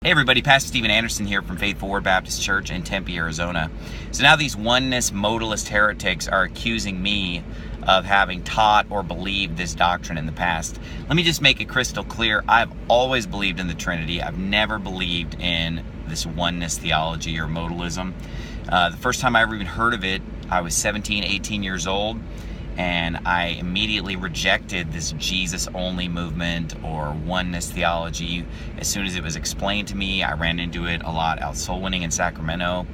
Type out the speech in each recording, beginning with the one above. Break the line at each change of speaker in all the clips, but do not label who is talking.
Hey everybody, Pastor Stephen Anderson here from Faithful Word Baptist Church in Tempe, Arizona. So now these oneness modalist heretics are accusing me of having taught or believed this doctrine in the past. Let me just make it crystal clear. I've always believed in the Trinity. I've never believed in this oneness theology or modalism. The first time I ever even heard of it, I was 17, 18 years old. And I immediately rejected this Jesus-only movement or oneness theology. As soon as it was explained to me, I ran into it a lot out soul winning in Sacramento.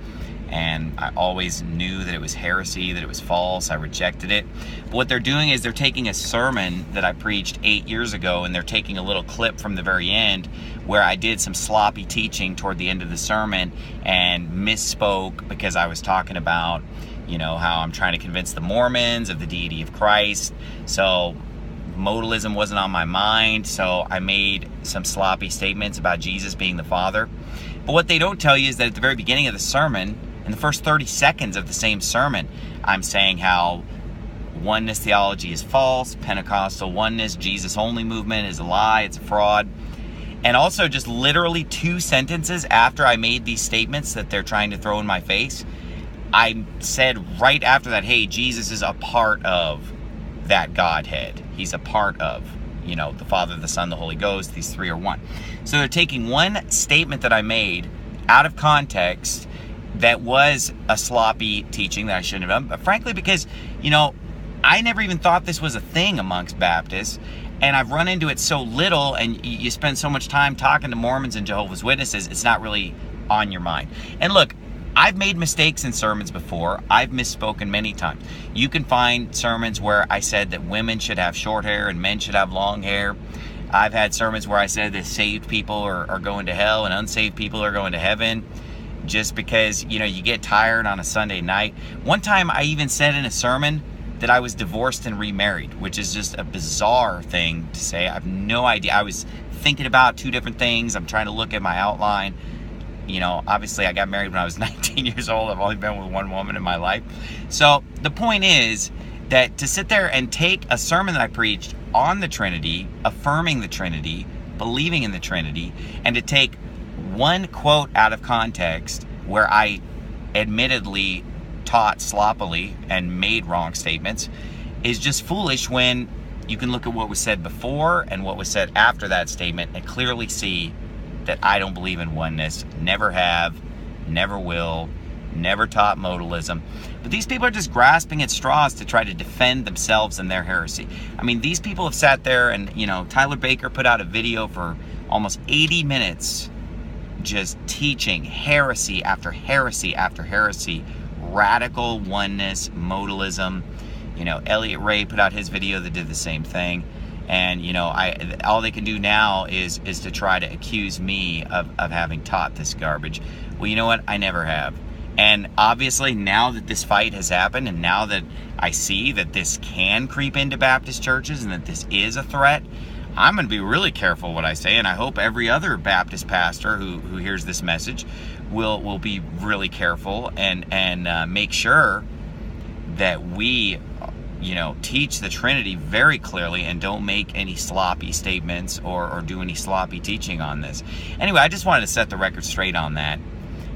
And I always knew that it was heresy, that it was false. I rejected it. But what they're doing is they're taking a sermon that I preached 8 years ago, and they're taking a little clip from the very end where I did some sloppy teaching toward the end of the sermon and misspoke because I was talking about, how I'm trying to convince the Mormons of the deity of Christ. So modalism wasn't on my mind, so I made some sloppy statements about Jesus being the Father. But what they don't tell you is that at the very beginning of the sermon, in the first 30 seconds of the same sermon, I'm saying how oneness theology is false, Pentecostal oneness, Jesus-only movement is a lie, it's a fraud. And also just literally 2 sentences after I made these statements that they're trying to throw in my face, I said right after that, hey, Jesus is a part of that Godhead. He's a part of, the Father, the Son, the Holy Ghost. These 3 are one. So they're taking one statement that I made out of context that was a sloppy teaching that I shouldn't have done. But frankly, because, I never even thought this was a thing amongst Baptists. And I've run into it so little, and you spend so much time talking to Mormons and Jehovah's Witnesses, it's not really on your mind. And look, I've made mistakes in sermons before. I've misspoken many times. You can find sermons where I said that women should have short hair and men should have long hair. I've had sermons where I said that saved people are going to hell and unsaved people are going to heaven just because, you get tired on a Sunday night. One time I even said in a sermon that I was divorced and remarried, which is just a bizarre thing to say. I have no idea. I was thinking about 2 different things. I'm trying to look at my outline. Obviously I got married when I was 19 years old. I've only been with one woman in my life. So the point is that to sit there and take a sermon that I preached on the Trinity, affirming the Trinity, believing in the Trinity, and to take one quote out of context where I admittedly taught sloppily and made wrong statements is just foolish when you can look at what was said before and what was said after that statement and clearly see that I don't believe in oneness, never have, never will, never taught modalism. But these people are just grasping at straws to try to defend themselves and their heresy. I mean, these people have sat there and, Tyler Baker put out a video for almost 80 minutes just teaching heresy after heresy after heresy, radical oneness, modalism. Elliot Ray put out his video that did the same thing. And, all they can do now is to try to accuse me of having taught this garbage. Well, you know what? I never have. And obviously now that this fight has happened and now that I see that this can creep into Baptist churches and that this is a threat, I'm going to be really careful what I say. And I hope every other Baptist pastor who hears this message will be really careful and make sure that we teach the Trinity very clearly and don't make any sloppy statements or do any sloppy teaching on this. Anyway, I just wanted to set the record straight on that.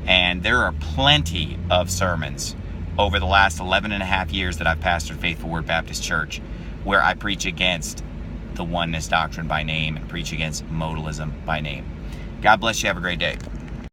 And there are plenty of sermons over the last 11 and a half years that I've pastored Faithful Word Baptist Church where I preach against the oneness doctrine by name and preach against modalism by name. God bless you. Have a great day.